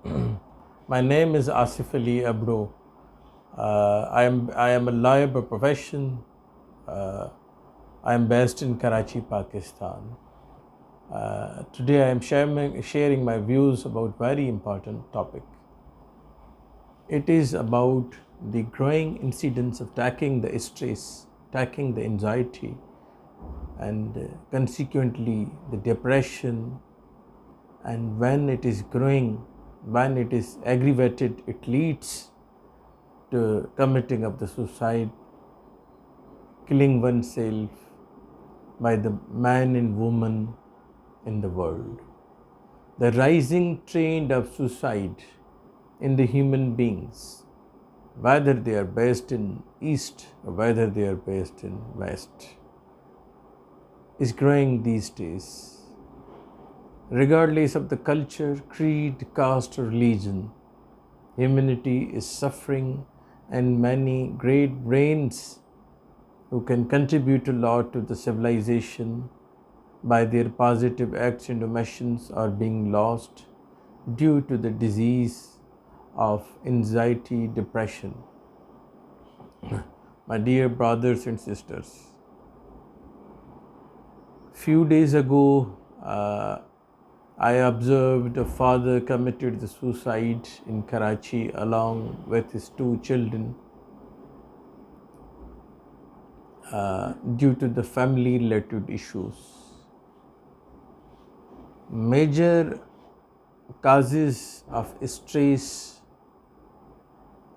My name is Asif Ali Abdo. I am a lawyer by profession. Uh, I am based in Karachi, Pakistan. Today I am sharing my views about very important topic. It is about the growing incidence of tackling the stress, tackling the anxiety, and consequently the depression. And when it is growing, when it is aggravated, it leads to committing of the suicide, killing oneself by the man and woman in the world. The rising trend of suicide in the human beings, whether they are based in East or whether they are based in West, is growing these days. Regardless of the culture, creed, caste, or religion, humanity is suffering, and many great brains who can contribute a lot to the civilization by their positive acts and omissions are being lost due to the disease of anxiety, depression. My dear brothers and sisters, few days ago, I observed a father committed the suicide in Karachi along with his two children due to the family related issues. Major causes of stress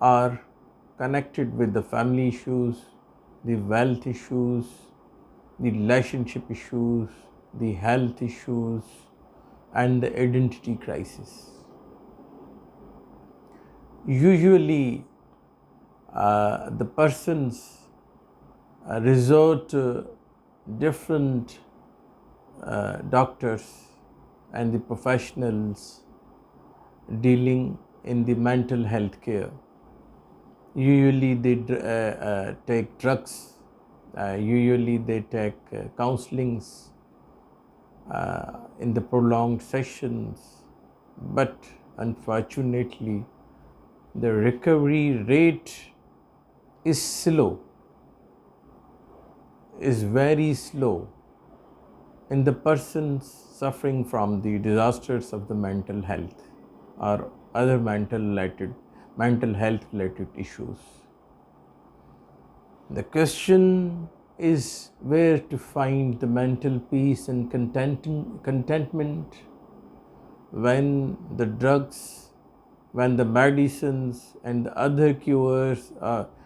are connected with the family issues, the wealth issues, the relationship issues, the health issues, and the identity crisis. Usually, the persons resort to different doctors and the professionals dealing in the mental health care. Usually they take drugs, usually they take counselings in the prolonged sessions, but unfortunately the recovery rate is slow, is very slow in the persons suffering from the disasters of the mental health or other mental health related issues. The question is where to find the mental peace and contentment when the drugs, when the medicines and the other cures have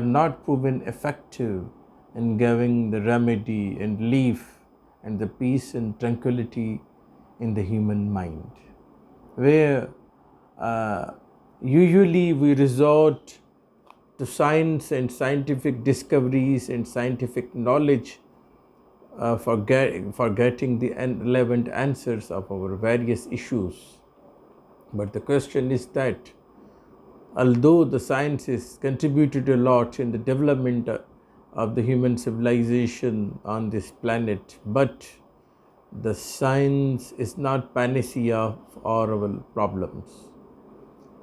not proven effective in giving the remedy and relief and the peace and tranquility in the human mind, where usually we resort to science and scientific discoveries and scientific knowledge for getting the relevant answers of our various issues. But the question is that although the science has contributed a lot in the development of the human civilization on this planet, but the science is not panacea of all our problems.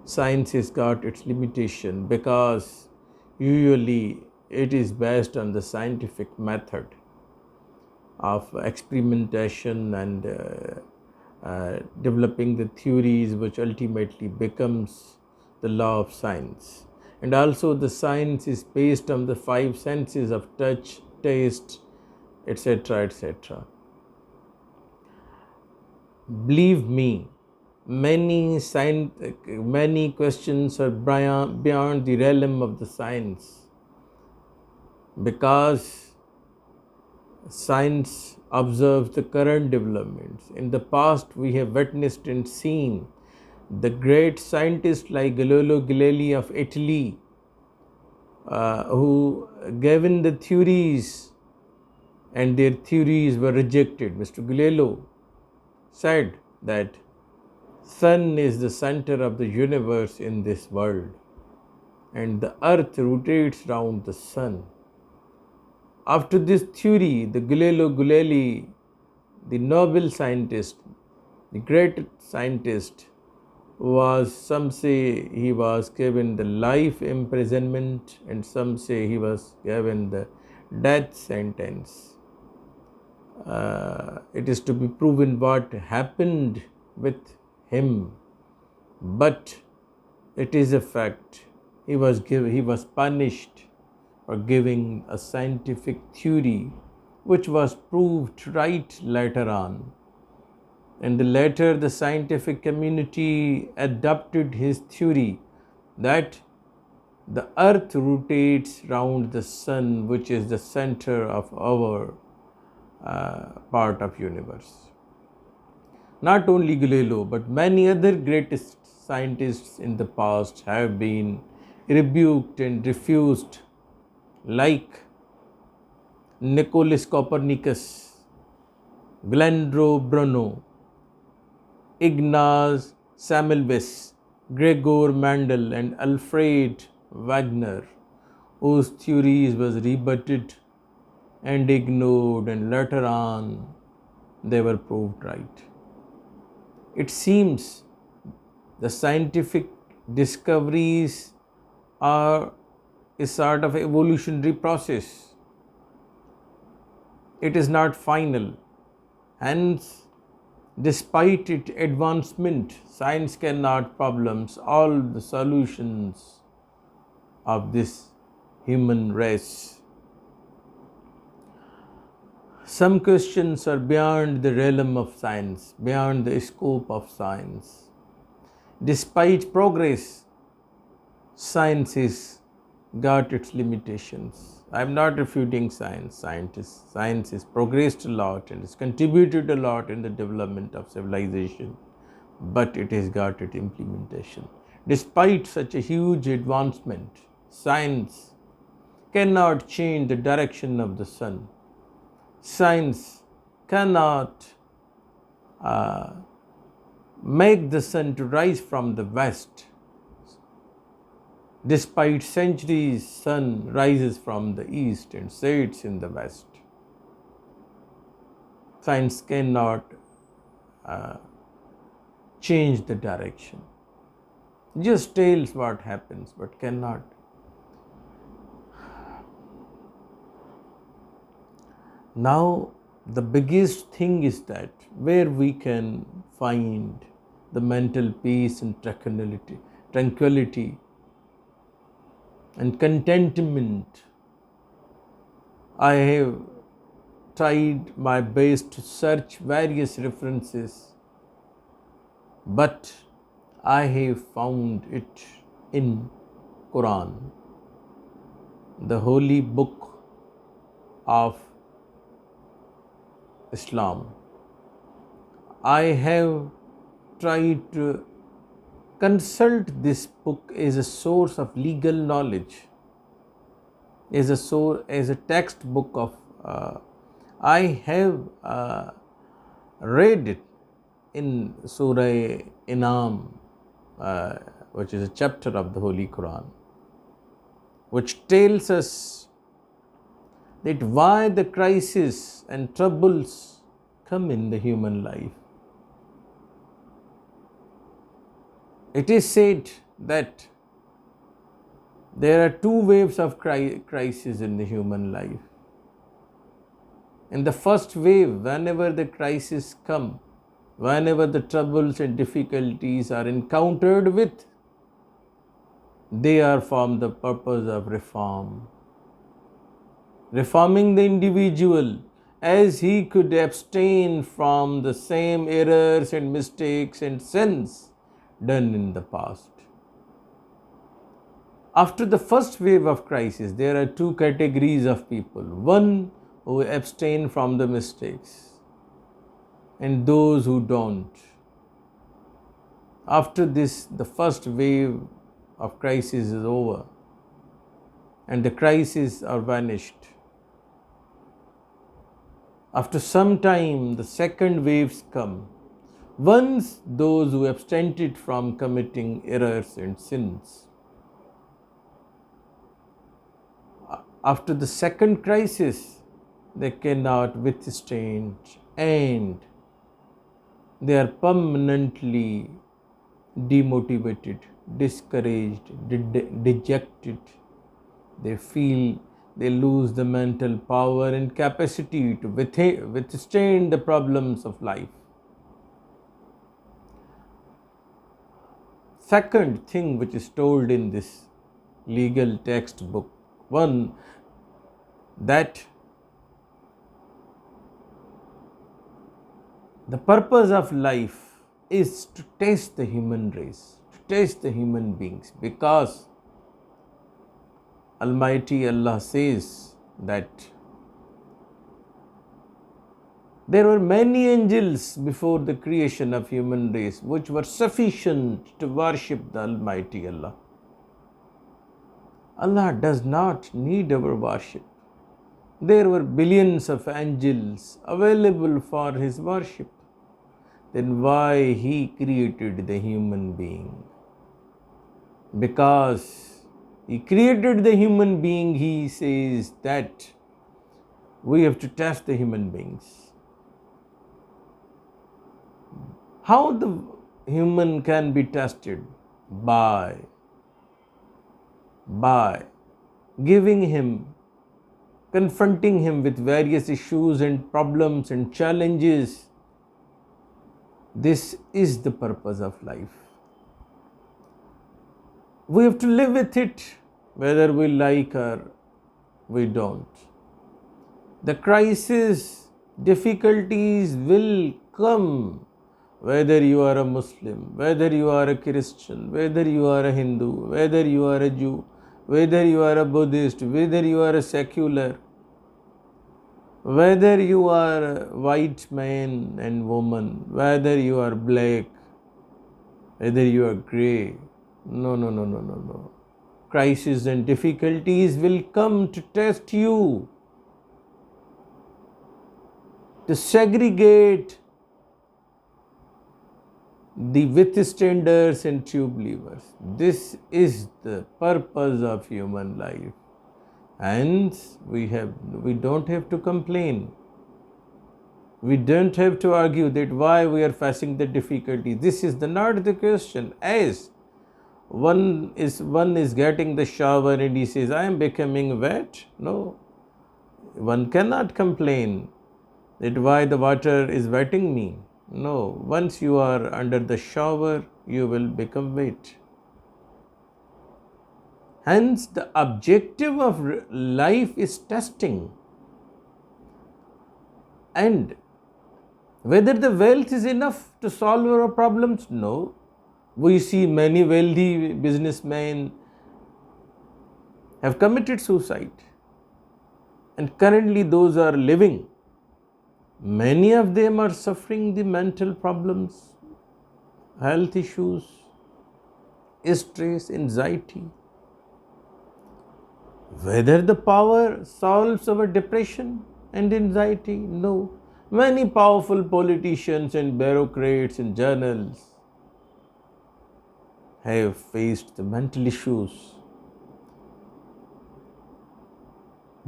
Science has got its limitation because usually it is based on the scientific method of experimentation and developing the theories which ultimately becomes the law of science. And also the science is based on the five senses of touch, taste, etc., etc. Believe me, many questions are beyond the realm of the science, because science observes the current developments. In the past, we have witnessed and seen the great scientists like Galileo Galilei of Italy, who given the theories and their theories were rejected. Mr. Galileo said that sun is the center of the universe in this world and the earth rotates round the sun. After this theory, the Galileo Galilei, the Nobel scientist, The great scientist was, some say he was given the life imprisonment, and some say he was given the death sentence. It is to be proven what happened with him, but it is a fact. He was punished for giving a scientific theory which was proved right later on. And later the scientific community adopted his theory that the earth rotates round the sun, which is the center of our part of universe. Not only Galileo, but many other greatest scientists in the past have been rebuked and refused, like Nicolaus Copernicus, Glendro Bruno, Ignaz Semmelweis, Gregor Mendel, and Alfred Wegener, whose theories was rebutted and ignored, and later on they were proved right. It seems the scientific discoveries are a sort of evolutionary process. It is not final. Hence, despite its advancement, science cannot problems all the solutions of this human race. Some questions are beyond the realm of science, beyond the scope of science. Despite progress, science has got its limitations. I am not refuting science. Science has progressed a lot and has contributed a lot in the development of civilization, but it has got its implementation. Despite such a huge advancement, science cannot change the direction of the sun. Science cannot make the sun to rise from the west. Despite centuries, sun rises from the east and sets in the west. Science cannot change the direction. Just tells what happens, but cannot. Now, the biggest thing is that where we can find the mental peace and tranquility and contentment. I have tried my best to search various references, but I have found it in Quran, the holy book of Islam. I have tried to consult this book as a source of legal knowledge, as a textbook of. I have read it in Surah Inam, which is a chapter of the Holy Quran, which tells us that why the crisis and troubles come in the human life. It is said that there are two waves of crisis in the human life. In the first wave, whenever the crisis come, whenever the troubles and difficulties are encountered with, they are for the purpose of reform. Reforming the individual as he could abstain from the same errors and mistakes and sins done in the past. After the first wave of crisis, there are two categories of people. One who abstain from the mistakes and those who don't. After this, the first wave of crisis is over and the crises are vanished. After some time, the second waves come. Once those who abstained from committing errors and sins. After the second crisis, they cannot withstand and they are permanently demotivated, discouraged, dejected. They feel they lose the mental power and capacity to withstand the problems of life. Second thing which is told in this legal textbook, one, that the purpose of life is to test the human race, to test the human beings, because Almighty Allah says that there were many angels before the creation of human race which were sufficient to worship the Almighty Allah. Allah does not need our worship. There were billions of angels available for His worship. Then why He created the human being? Because He created the human being, He says that we have to test the human beings. How the human can be tested? By giving him, confronting him with various issues and problems and challenges. This is the purpose of life. We have to live with it, whether we like or we don't. The crisis, difficulties will come, whether you are a Muslim, whether you are a Christian, whether you are a Hindu, whether you are a Jew, whether you are a Buddhist, whether you are a secular, whether you are a white man and woman, whether you are black, whether you are grey. No. Crises and difficulties will come to test you, to segregate the withstanders and true believers. This is the purpose of human life. And we don't have to complain. We don't have to argue that why we are facing the difficulty. This is not the question. As one is getting the shower and he says, I am becoming wet. No, one cannot complain that why the water is wetting me. No, once you are under the shower, you will become wet. Hence, the objective of life is testing. And whether the wealth is enough to solve our problems? No. We see many wealthy businessmen have committed suicide. And currently those are living. Many of them are suffering the mental problems, health issues, stress, anxiety. Whether the power solves our depression and anxiety? No. Many powerful politicians and bureaucrats and journals have faced the mental issues.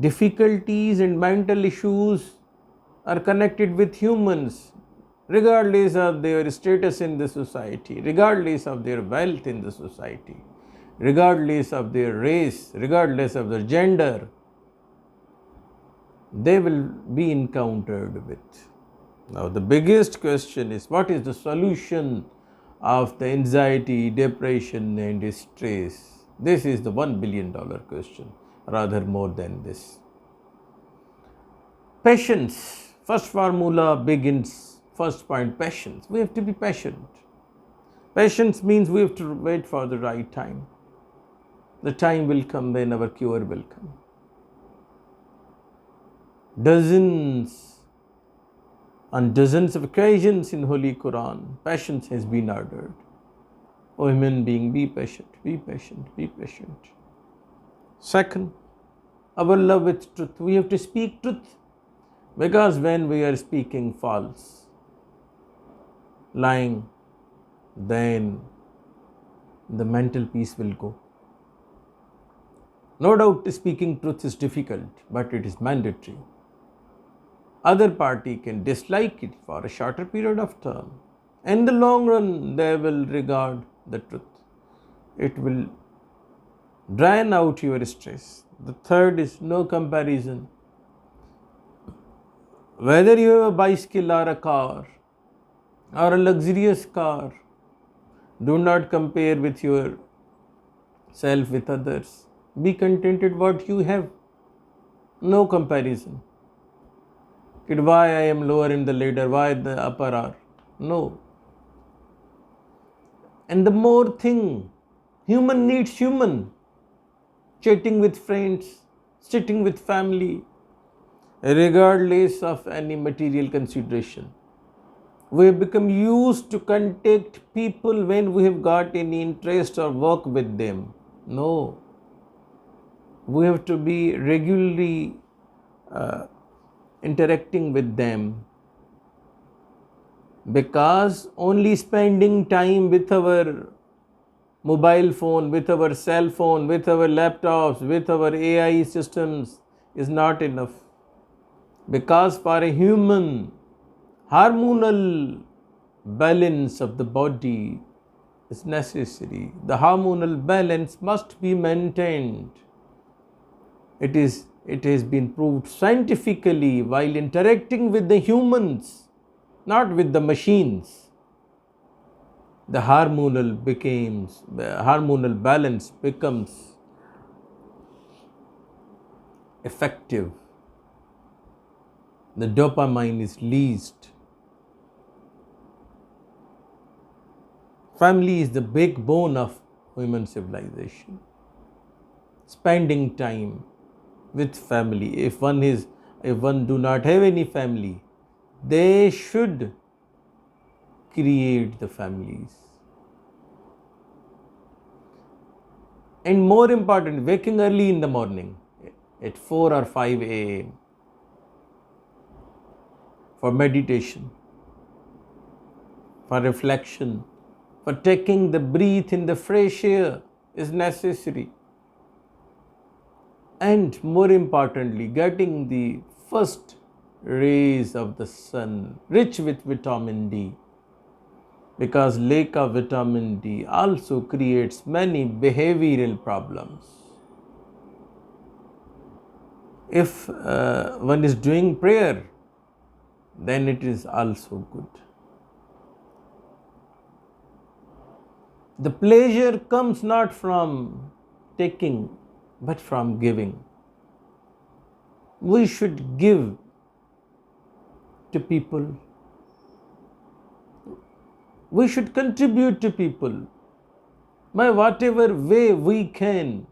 Difficulties and mental issues are connected with humans, regardless of their status in the society, regardless of their wealth in the society, regardless of their race, regardless of their gender. They will be encountered with. Now, the biggest question is, what is the solution of the anxiety, depression, and stress? This is the $1 billion question, rather more than this. Patience. First formula begins, first point, patience. We have to be patient. Patience means we have to wait for the right time. The time will come when our cure will come. Dozens on dozens of occasions in Holy Quran, patience has been ordered. O human being, be patient, be patient, be patient. Second, our love with truth. We have to speak truth. Because when we are speaking false, lying, then the mental peace will go. No doubt speaking truth is difficult, but it is mandatory. Other party can dislike it for a shorter period of time, In the long run, they will regard the truth. It will drain out your stress. The third is no comparison. Whether you have a bicycle or a car or a luxurious car, do not compare with yourself with others. Be contented what you have. No comparison. Why I am lower in the ladder, why the upper are. No. And the more thing, human needs human. Chatting with friends, sitting with family, regardless of any material consideration. We have become used to contact people when we have got any interest or work with them. No. We have to be regularly interacting with them, because only spending time with our mobile phone, with our cell phone, with our laptops, with our AI systems is not enough. Because for a human, hormonal balance of the body is necessary. The hormonal balance must be maintained. It has been proved scientifically while interacting with the humans, not with the machines. The hormonal balance becomes effective. The dopamine is released. Family is the backbone of human civilization. Spending time with family. If one do not have any family, they should create the families. And more important, waking early in the morning at 4 or 5 a.m. for meditation, for reflection, for taking the breath in the fresh air is necessary. And more importantly, getting the first rays of the sun, rich with vitamin D, because lack of vitamin D also creates many behavioral problems. If one is doing prayer, then it is also good. The pleasure comes not from taking, but from giving. We should give to people. We should contribute to people by whatever way we can,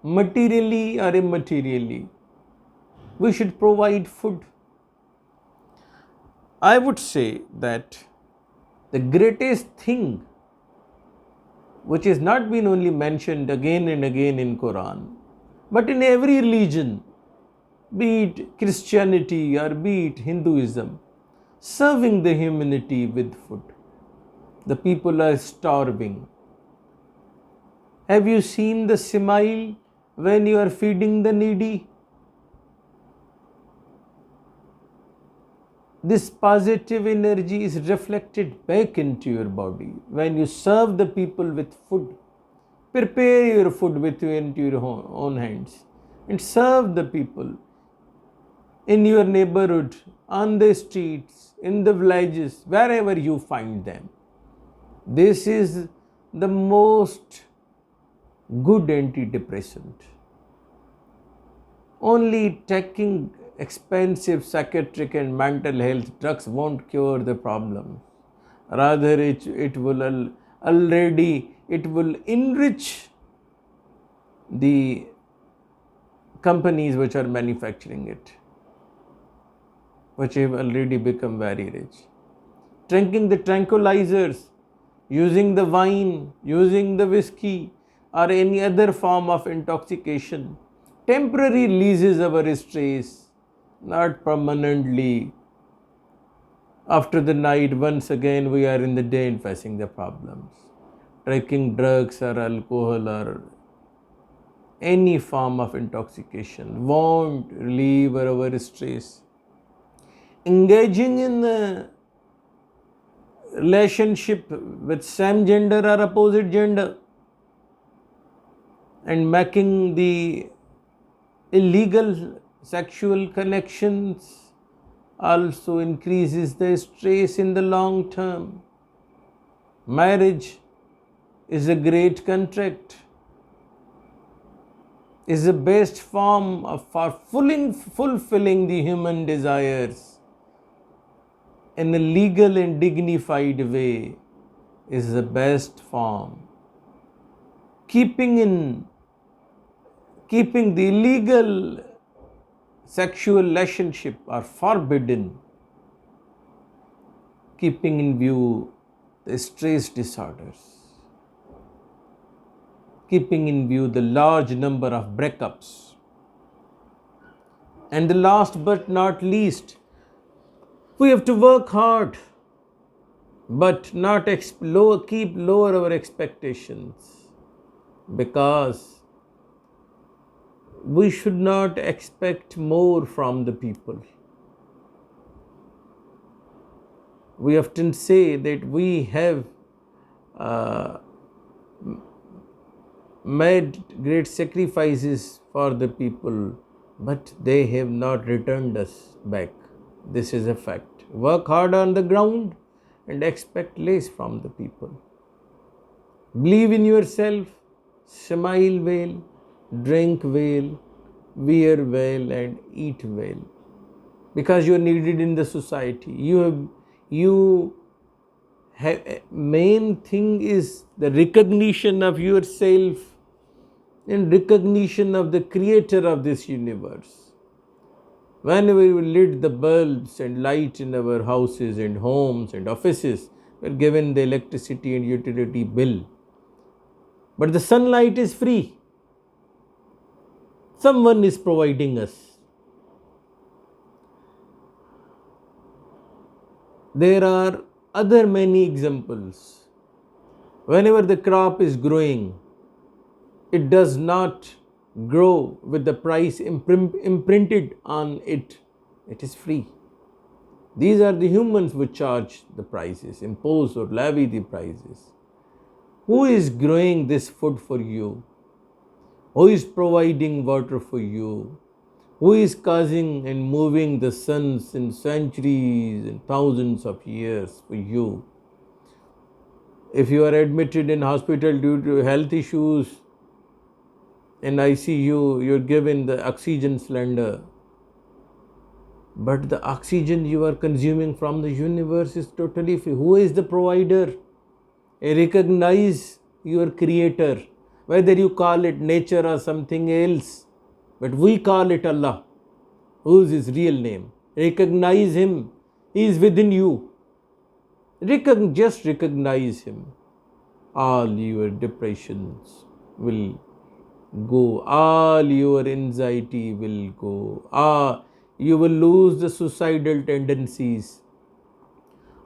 materially or immaterially. We should provide food. I would say that the greatest thing which has not been only mentioned again and again in Quran, but in every religion, be it Christianity or be it Hinduism, serving the humanity with food. The people are starving. Have you seen the smile when you are feeding the needy? This positive energy is reflected back into your body. When you serve the people with food, prepare your food into your own hands and serve the people in your neighborhood, on the streets, in the villages, wherever you find them. This is the most good antidepressant. Only taking expensive psychiatric and mental health drugs won't cure the problem. Rather, it will enrich the companies which are manufacturing it, which have already become very rich. Drinking the tranquilizers, using the wine, using the whiskey, or any other form of intoxication temporarily releases our stress, not permanently. After the night, once again we are in the day and facing the problems. Taking drugs or alcohol or any form of intoxication won't relieve our stress. Engaging in relationship with same gender or opposite gender, and making the illegal sexual connections also increases the stress in the long term. Marriage is a great contract, is the best form for fulfilling the human desires in a legal and dignified way, is the best form. Keeping the illegal sexual relationship are forbidden, keeping in view the stress disorders, keeping in view the large number of breakups. And the last but not least, we have to work hard, but not keep lower our expectations, because we should not expect more from the people. We often say that we have made great sacrifices for the people, but they have not returned us back. This is a fact. Work hard on the ground and expect less from the people. Believe in yourself, smile well, drink well, wear well, and eat well, because you are needed in the society. Main thing is the recognition of yourself and recognition of the creator of this universe. Whenever we lit the bulbs and light in our houses and homes and offices, we are given the electricity and utility bill. But the sunlight is free. Someone is providing us. There are other many examples. Whenever the crop is growing, it does not grow with the price imprinted on it. It is free. These are the humans who charge the prices, impose or levy the prices. Who is growing this food for you? Who is providing water for you? Who is causing and moving the suns in centuries and thousands of years for you? If you are admitted in hospital due to health issues, in ICU, you are given the oxygen cylinder. But the oxygen you are consuming from the universe is totally free. Who is the provider? Recognize your creator, whether you call it nature or something else, but we call it Allah. Who is his real name? Recognize him. He is within you. Just recognize him. All your depressions will go. All your anxiety will go. You will lose the suicidal tendencies.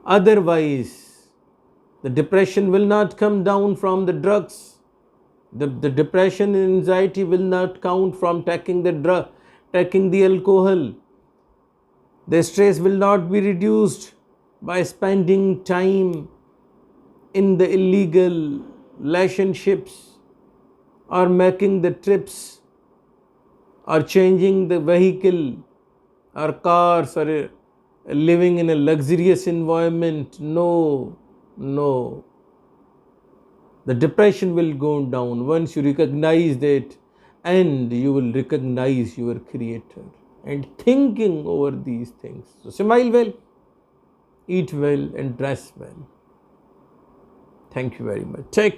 Otherwise, the depression will not come down from the drugs. The depression and anxiety will not count from taking the drug, taking the alcohol. The stress will not be reduced by spending time in the illegal relationships, or making the trips, or changing the vehicle or cars, or living in a luxurious environment. No. The depression will go down once you recognize that, and you will recognize your creator and thinking over these things. So smile well, eat well, and dress well. Thank you very much. Take care.